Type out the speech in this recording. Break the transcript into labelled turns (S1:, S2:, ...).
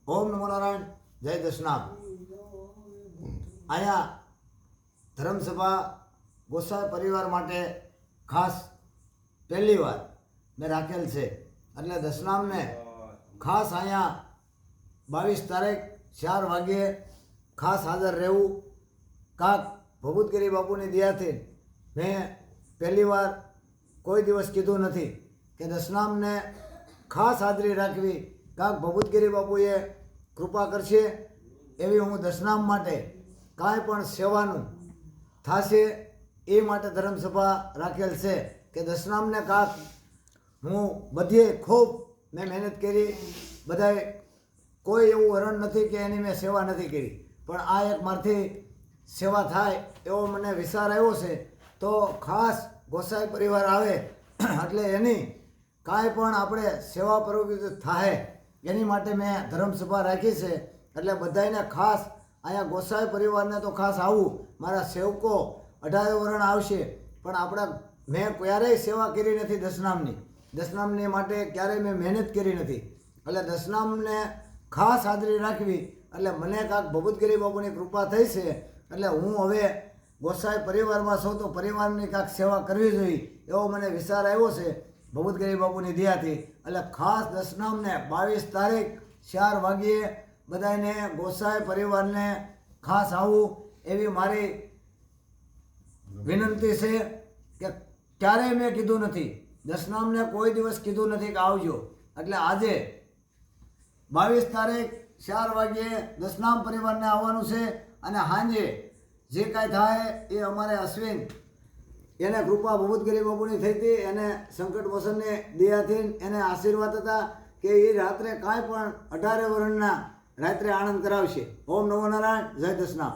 S1: ઓમ નમો નારાયણ. જય દશનામ. અહીંયા ધર્મસભા ગોસાઈ પરિવાર માટે ખાસ પહેલી વાર મેં રાખેલ છે. એટલે દશનામને ખાસ અહીંયા 22 તારીખ 4 વાગ્યે ખાસ હાજર રહેવું. કાક ભભૂતગીરી બાપુની દયાથી મેં પહેલી વાર કોઈ દિવસ કીધું નથી કે દશનામને ખાસ હાજરી રાખવી. કાક ભભૂતગીરી બાપુએ કૃપા કરશે એવી હું દશનામ માટે કાંઈ પણ સેવાનું થશે એ માટે ધર્મસભા રાખેલ છે કે દશનામને કાક હું બધે ખૂબ મેં મહેનત કરી. બધાએ કોઈ એવું વરણ નથી કે એની મેં સેવા નથી કરી, પણ આ એક મારથી સેવા થાય એવો મને વિચાર આવ્યો છે. તો ખાસ ગોસાઈ પરિવાર આવે એટલે એની કાંઈ પણ આપણે સેવા પ્રવૃત્તિ થાય એની માટે મેં ધર્મસભા રાખી છે. એટલે બધાને ખાસ અહીંયા ગોસાઈ પરિવારને તો ખાસ આવું. મારા સેવકો 18 વરણ આવશે, પણ આપણા મેં ક્યારેય સેવા કરી નથી દશનામની માટે ક્યારેય મેં મહેનત કરી નથી. એટલે દશનામને ખાસ હાજરી રાખવી. એટલે મને કાંક ભભૂતગીરી બાપુની કૃપા થઈ છે. એટલે હું હવે ગોસાઈ પરિવારમાં છું તો પરિવારની કાંક સેવા કરવી જોઈએ એવો મને વિચાર આવ્યો છે ભભૂતગીરી બાપુની દયાથી. એટલે ખાસ દશનામને 22 તારીખ 4 વાગ્યે બધાને ગોસાઈ પરિવારને ખાસ આવું એવી મારી વિનંતી છે. કે ક્યારેય મેં કીધું નથી, દશનામને કોઈ દિવસ કીધું નથી કે આવજો. એટલે આજે 22 તારીખ 4 વાગ્યે દશનામ પરિવારને આવવાનું છે. અને સાંજે જે કાંઈ થાય એ અમારે અશ્વિન એને કૃપા ભભૂતગીરી બાપુની થઈ હતી, એને સંકટ મોસનની દયાથી એને આશીર્વાદ હતા કે એ રાત્રે કાંઈ પણ 18 વરણના રાત્રે આનંદ કરાવશે. ઓમ નમો નારાયણ. જય દશનામ.